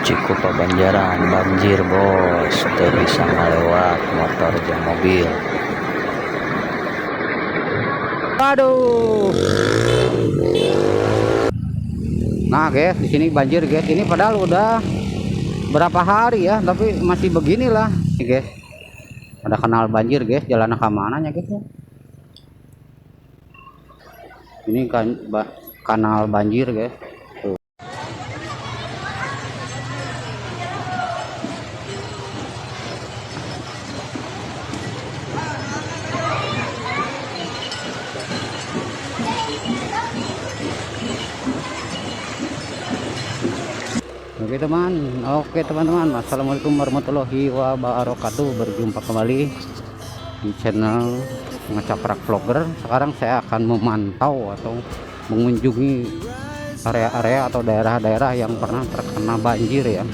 Ciku Pabanjaran banjir bos, teu bisa ngalewat motor jeung mobil. Aduh. Nah guys, di sini banjir guys. Ini padahal udah berapa hari ya, tapi masih beginilah. Nih guys, ada kanal banjir guys. Jalan ke mananya guys ya? Ini kan kanal banjir guys. Tuh. Oke teman-teman, assalamualaikum warahmatullahi wabarakatuh. Berjumpa kembali di channel Ngecaprak Vlogger. Sekarang saya akan memantau atau mengunjungi area-area atau daerah-daerah yang pernah terkena banjir ya.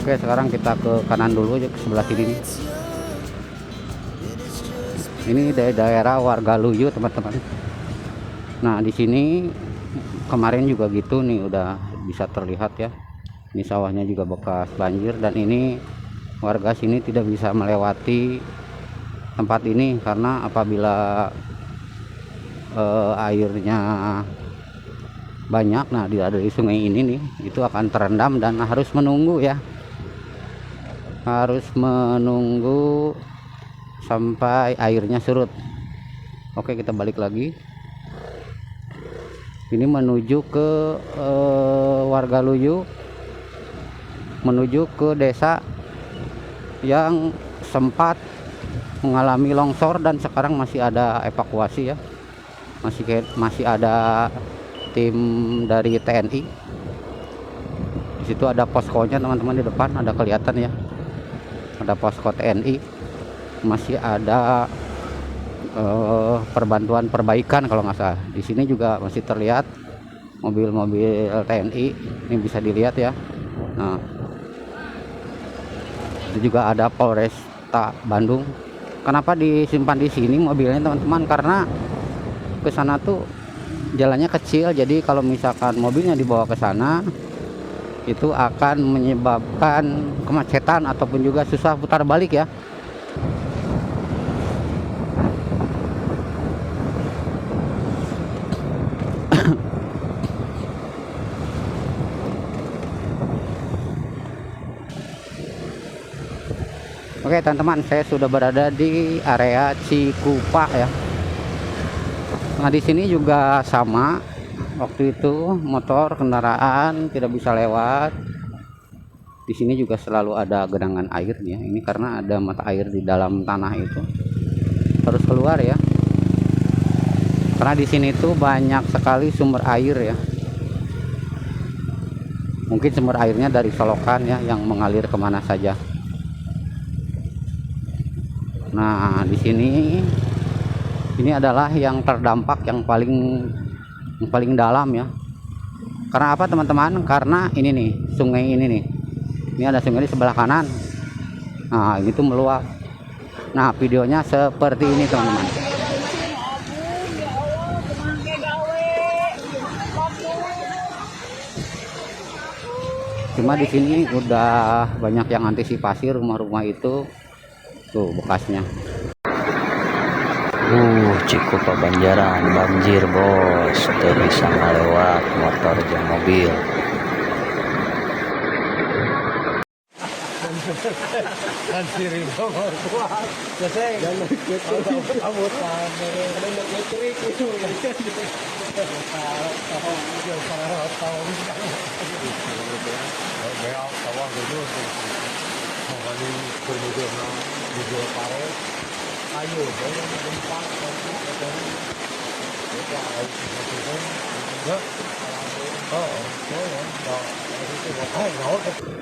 Oke, sekarang kita ke kanan dulu aja, ke sebelah sini nih. Ini daerah warga Luyu teman-teman. Nah di sini kemarin juga gitu nih, udah bisa terlihat ya. Ini sawahnya juga bekas banjir, dan ini warga sini tidak bisa melewati tempat ini karena apabila airnya banyak, nah dari sungai ini nih, itu akan terendam dan harus menunggu ya. Harus menunggu sampai airnya surut. Oke, kita balik lagi. Ini menuju ke warga Luyu, menuju ke desa yang sempat mengalami longsor dan sekarang masih ada evakuasi ya. Masih ada tim dari TNI. Di situ ada poskonya teman-teman, di depan ada kelihatan ya. Ada posko TNI. Masih ada perbantuan perbaikan kalau nggak salah. Di sini juga masih terlihat mobil-mobil TNI, ini bisa dilihat ya. Nah, itu juga ada Polresta Bandung. Kenapa disimpan di sini mobilnya teman-teman? Karena ke sana tuh jalannya kecil, jadi kalau misalkan mobilnya dibawa ke sana itu akan menyebabkan kemacetan ataupun juga susah putar balik ya. Oke teman-teman, saya sudah berada di area Cikupa ya. Nah di sini juga sama, waktu itu motor kendaraan tidak bisa lewat. Di sini juga selalu ada genangan air ya. Ini karena ada mata air di dalam tanah itu, harus keluar ya. Karena di sini tuh banyak sekali sumber air ya. Mungkin sumber airnya dari solokan ya, yang mengalir kemana saja. Nah, di sini ini adalah yang terdampak yang paling dalam ya. Karena apa teman-teman? Karena ini nih, sungai ini nih. Ini ada sungai di sebelah kanan. Nah, ini tuh meluap. Nah, videonya seperti ini teman-teman. Cuma di sini udah banyak yang antisipasi rumah-rumah itu. Tuh bekasnya. Ciku Pabanjaran banjir bos, teu bisa ngalewat motor jeung mobil.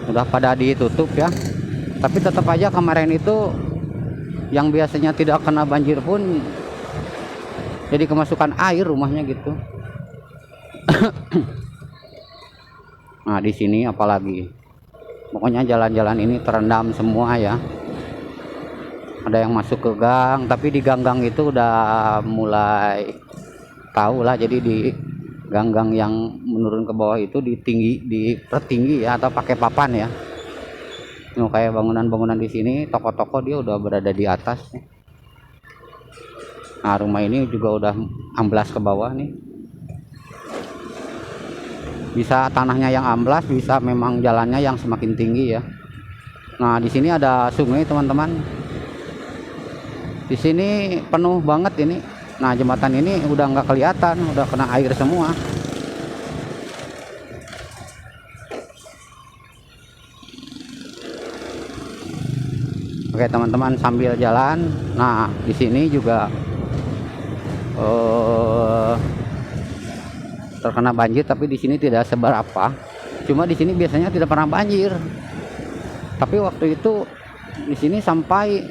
Udah pada ditutup ya, tapi tetap aja kemarin itu yang biasanya tidak kena banjir pun jadi kemasukan air rumahnya gitu. Nah di sini apalagi, pokoknya jalan-jalan ini terendam semua ya. Ada yang masuk ke gang, tapi di gang-gang itu udah mulai tahu lah, jadi Gang-gang yang menurun ke bawah itu dipertinggi ya, atau pakai papan ya. Nah, kayak bangunan-bangunan di sini, toko-toko dia udah berada di atas. Nah, rumah ini juga udah amblas ke bawah nih. Bisa tanahnya yang amblas, bisa memang jalannya yang semakin tinggi ya. Nah, di sini ada sungai, teman-teman. Di sini penuh banget ini. Nah, jembatan ini udah nggak kelihatan, udah kena air semua. Oke, teman-teman, sambil jalan. Nah, di sini juga terkena banjir, tapi di sini tidak seberapa. Cuma di sini biasanya tidak pernah banjir. Tapi waktu itu di sini sampai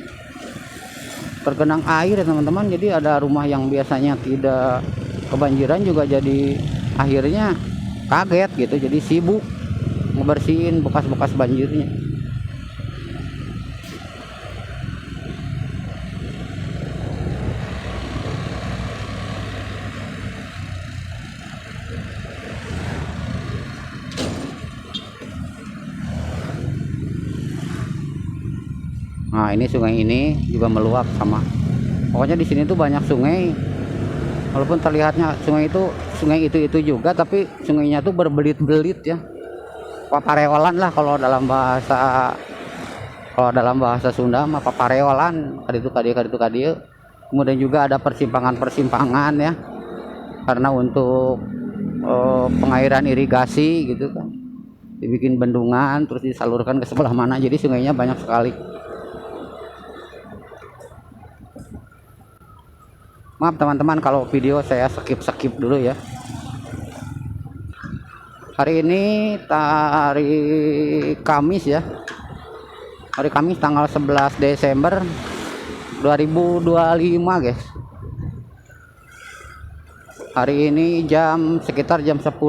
tergenang air ya, teman-teman. Jadi ada rumah yang biasanya tidak kebanjiran juga jadi akhirnya kaget gitu, jadi sibuk ngebersihin bekas-bekas banjirnya. Nah, ini sungai ini juga meluap sama. Pokoknya di sini tuh banyak sungai. Walaupun terlihatnya sungai itu juga, tapi sungainya tuh berbelit-belit ya. Papareolan lah kalau dalam bahasa Sunda mah papareolan. Kaditu kadieu. Kemudian juga ada persimpangan-persimpangan ya. Karena untuk pengairan irigasi gitu kan. Dibikin bendungan terus disalurkan ke sebelah mana. Jadi sungainya banyak sekali. Maaf teman-teman kalau video saya skip dulu ya. Hari ini hari Kamis ya. Hari Kamis tanggal 11 Desember 2025 guys. Hari ini sekitar jam 10.30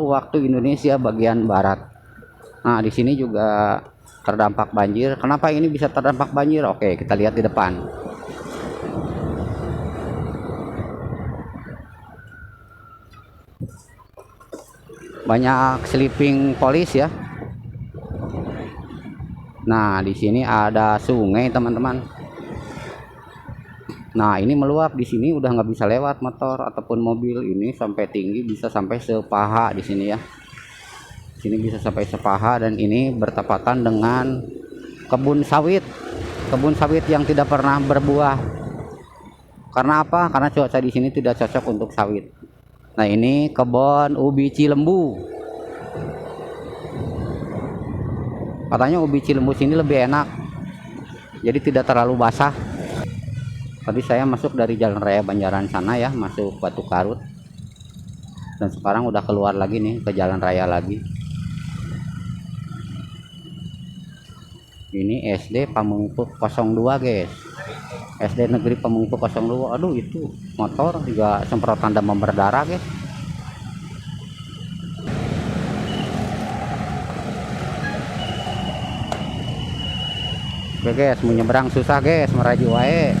waktu Indonesia bagian barat. Nah, di sini juga terdampak banjir. Kenapa ini bisa terdampak banjir? Oke, kita lihat di depan. Banyak sleeping police ya. Nah, di sini ada sungai, teman-teman. Nah, ini meluap di sini, udah nggak bisa lewat motor ataupun mobil. Ini sampai tinggi, bisa sampai sepaha di sini ya. Di sini bisa sampai sepaha, dan ini bertepatan dengan kebun sawit. Kebun sawit yang tidak pernah berbuah. Karena apa? Karena cuaca di sini tidak cocok untuk sawit. Nah, ini kebun ubi Cilembu. Katanya ubi Cilembu sini lebih enak. Jadi tidak terlalu basah. Tadi saya masuk dari Jalan Raya Banjaran sana ya, masuk Batu Karut. Dan sekarang udah keluar lagi nih ke Jalan Raya lagi. Ini SD Pamengpeuk 02 guys. SD Negeri Pamengpeuk 02. Aduh, itu motor juga semprotan demam berdarah guys. Oke guys, mau nyebrang susah guys, meraju wae.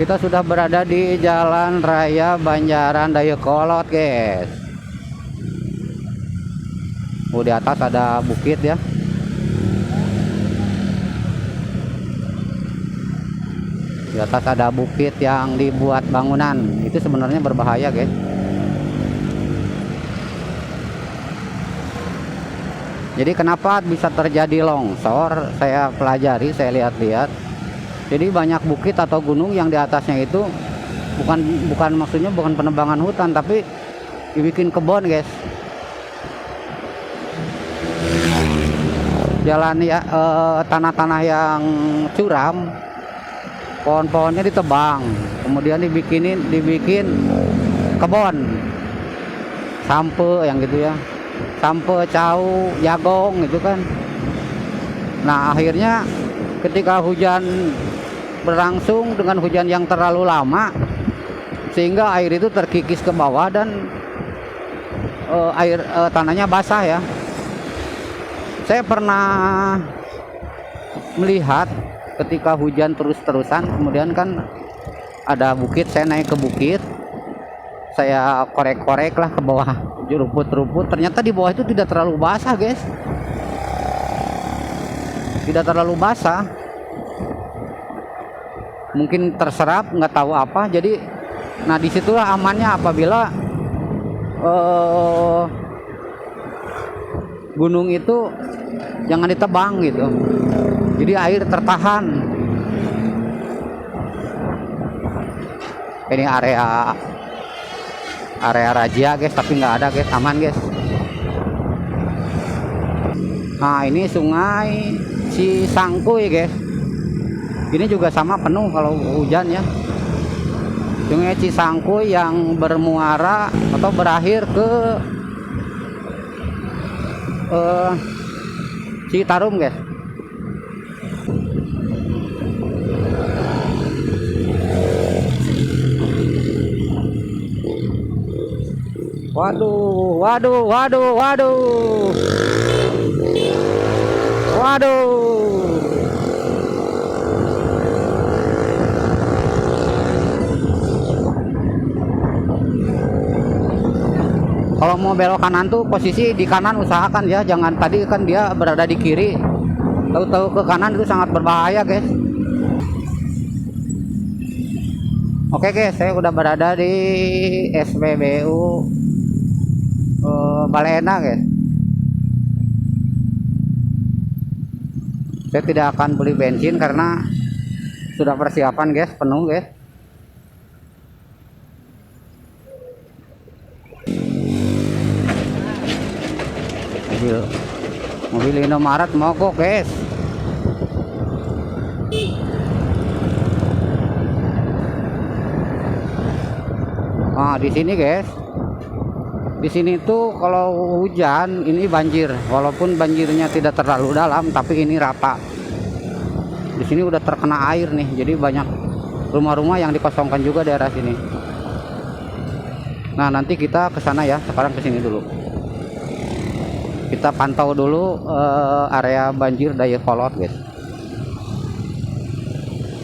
Kita sudah berada di Jalan Raya Banjaran Dayakolot guys. Di atas ada bukit ya. Di atas ada bukit yang dibuat bangunan. Itu sebenarnya berbahaya guys. Jadi kenapa bisa terjadi longsor? Saya pelajari, saya lihat-lihat. Jadi banyak bukit atau gunung yang di atasnya itu bukan maksudnya bukan penebangan hutan, tapi dibikin kebun guys. Jalan ya, tanah-tanah yang curam, pohon-pohonnya ditebang, kemudian dibikin kebun sampe yang gitu ya, sampe cau jagong gitu kan. Nah, akhirnya ketika hujan berlangsung dengan hujan yang terlalu lama, sehingga air itu terkikis ke bawah dan tanahnya basah ya. Saya pernah melihat ketika hujan terus-terusan, kemudian kan ada bukit, saya naik ke bukit, saya korek-korek lah ke bawah rumput-rumput. Ternyata di bawah itu tidak terlalu basah, guys, tidak terlalu basah, mungkin terserap, nggak tahu apa. Jadi nah disitulah amannya apabila gunung itu jangan ditebang gitu, jadi air tertahan. Ini area razia, guys, tapi nggak ada, guys, aman, guys. Nah ini sungai Cisangkuy, guys, ini juga sama penuh kalau hujan ya. Sungai Cisangkuy yang bermuara atau berakhir ke Citarum, guys. Waduh, waduh, waduh, waduh, waduh. Kalau mau belok kanan tuh posisi di kanan usahakan ya, jangan tadi kan dia berada di kiri, tahu-tahu ke kanan itu sangat berbahaya, guys. Oke, guys, saya udah berada di SPBU Balena, guys. Saya tidak akan beli bensin karena sudah persiapan, guys, penuh, guys. Mobil Indomaret mogok, guys. Nah di sini, guys, di sini tuh kalau hujan ini banjir, walaupun banjirnya tidak terlalu dalam tapi ini rata. Di sini udah terkena air nih, jadi banyak rumah-rumah yang dikosongkan juga daerah sini. Nah nanti kita ke sana ya, sekarang ke sini dulu. Kita pantau dulu area banjir Dayakolot, guys.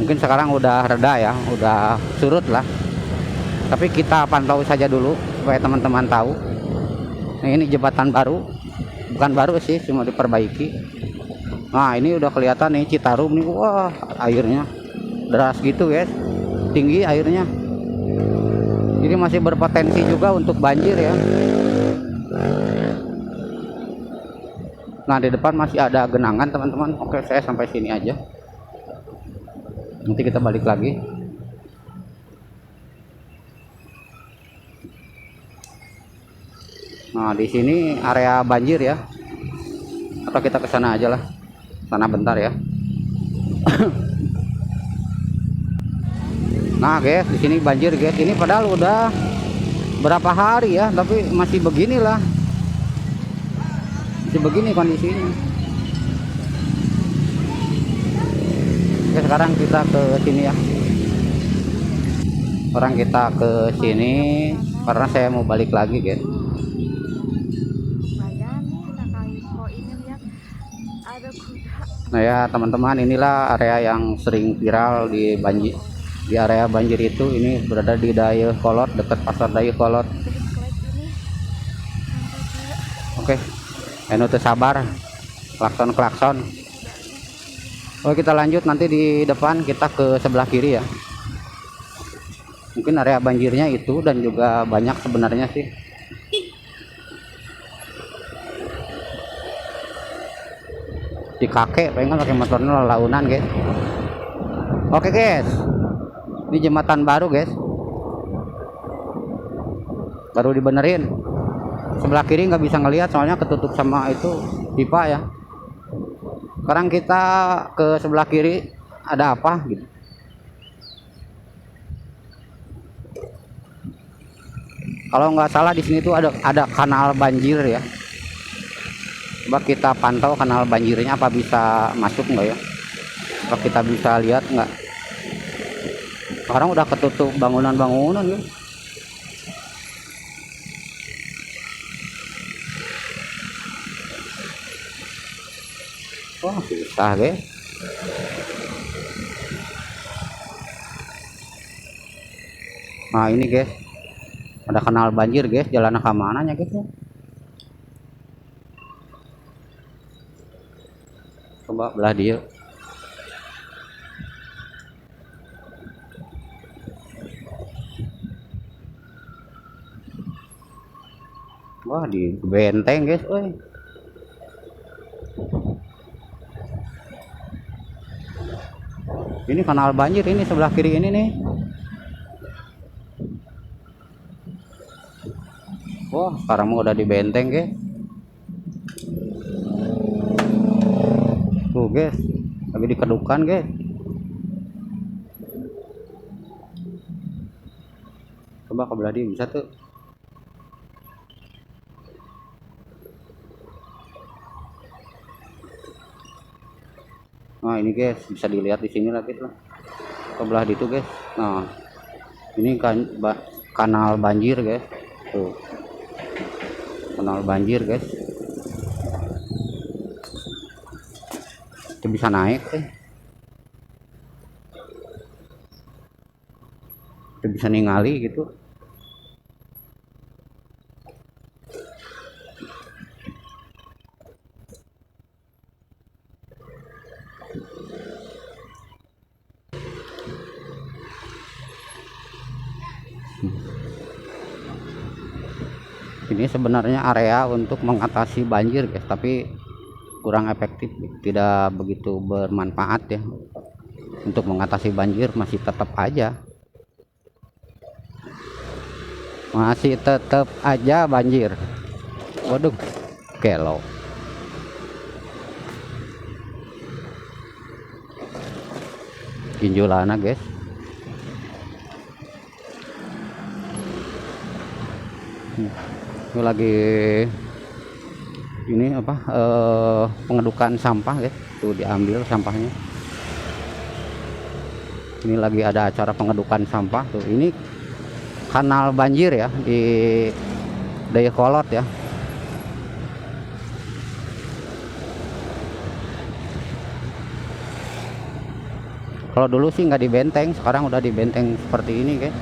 Mungkin sekarang udah reda ya, udah surut lah. Tapi kita pantau saja dulu supaya teman-teman tahu. Nah, ini jembatan baru, bukan baru sih, cuma diperbaiki. Nah ini udah kelihatan nih Citarum nih, wah airnya deras gitu, guys, tinggi airnya. Jadi masih berpotensi juga untuk banjir ya. Nah di depan masih ada genangan, teman-teman. Oke, saya sampai sini aja, nanti kita balik lagi. Nah di sini area banjir ya, atau kita ke sana aja lah, sana bentar ya. Nah guys, di sini banjir, guys. Ini padahal udah berapa hari ya, tapi masih beginilah, masih begini kondisinya. Oke, sekarang kita ke sini ya. Sekarang kita ke sini karena saya mau balik lagi, guys. Nah ya teman-teman, inilah area yang sering viral di banjir. Di area banjir itu, ini berada di Dayakolot, dekat pasar Dayakolot. Oke, anu teu sabar, klakson. Oke, kita lanjut nanti di depan, kita ke sebelah kiri ya. Mungkin area banjirnya itu dan juga banyak sebenarnya sih. Di kakek pengen pakai motornya launan, guys. Oke, guys, ini jembatan baru, guys, baru dibenerin. Sebelah kiri nggak bisa ngelihat soalnya ketutup sama itu pipa ya. Sekarang kita ke sebelah kiri, ada apa gitu. Kalau nggak salah di sini tuh ada kanal banjir ya. Coba kita pantau kanal banjirnya, apa bisa masuk nggak ya, apa kita bisa lihat nggak. Sekarang udah ketutup bangunan-bangunan ya. Wah susah, guys. Nah ini guys, ada kanal banjir guys, jalan ke mananya guys ya. Coba belah dia. Wah di benteng guys, oi. Ini kanal banjir ini sebelah kiri ini nih. Wah sekarang mau udah di benteng guys. Tuh guys, lagi dikedukan guys. Coba ke belah dia bisa tuh. Nah ini guys, bisa dilihat di sini lagi lah, sebelah itu guys. Nah ini kan kanal banjir guys, tuh kanal banjir guys. Itu bisa naik itu bisa ningali gitu. Ini sebenarnya area untuk mengatasi banjir guys, tapi kurang efektif, tidak begitu bermanfaat ya. Untuk mengatasi banjir masih tetap aja banjir. Waduh, kelo. Ginjulana guys. Ini lagi ini apa pengedukan sampah guys, tuh diambil sampahnya. Ini lagi ada acara pengedukan sampah tuh. Ini kanal banjir ya di Dayakolot ya. Kalau dulu sih nggak di benteng, sekarang udah di benteng seperti ini guys.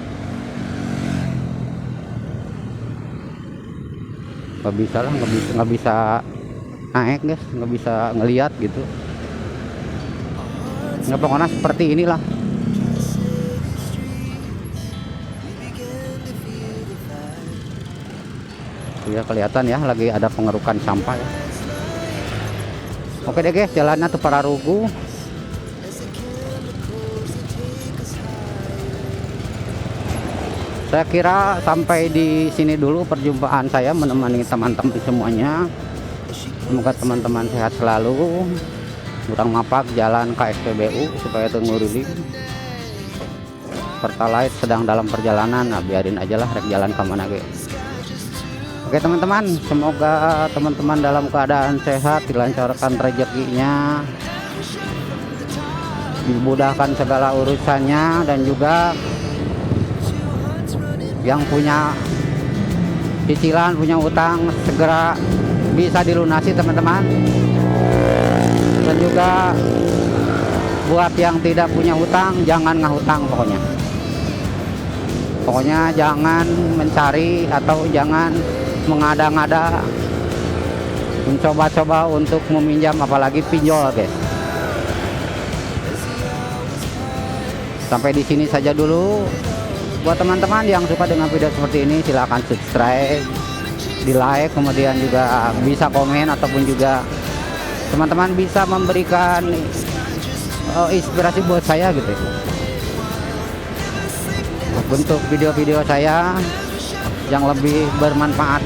Nggak bisa lah, nggak bisa naik guys, nggak bisa ngelihat gitu. Nggak, pokoknya seperti inilah. Ya kelihatan ya, lagi ada pengerukan sampah ya. Oke deh guys, jalannya tuh Pararugu. Saya kira sampai di sini dulu perjumpaan saya menemani teman-teman semuanya. Semoga teman-teman sehat selalu. Kurang mapak jalan KSPBU supaya tengurili. Pertalite sedang dalam perjalanan, nah biarin aja lah rek jalan kemana guys. Oke teman-teman, semoga teman-teman dalam keadaan sehat, dilancarkan rezekinya, dimudahkan segala urusannya, dan juga yang punya cicilan, punya utang segera bisa dilunasi teman-teman. Dan juga buat yang tidak punya utang, jangan ngahutang pokoknya. Pokoknya jangan mencari atau jangan mengada-ngada mencoba-coba untuk meminjam, apalagi pinjol guys. Sampai di sini saja dulu. Buat teman-teman yang suka dengan video seperti ini, silahkan subscribe, di like, kemudian juga bisa komen, ataupun juga teman-teman bisa memberikan inspirasi buat saya gitu. Bentuk video-video saya yang lebih bermanfaat.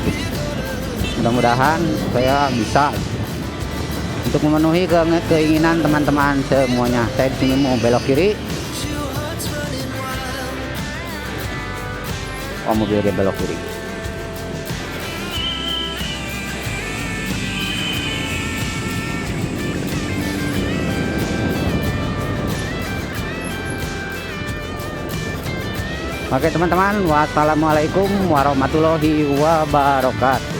Mudah-mudahan saya bisa untuk memenuhi keinginan teman-teman semuanya. Saya di sini mau belok kiri. Oh, mobil dia belok kiri. Oke teman-teman, wassalamualaikum warahmatullahi wabarakatuh.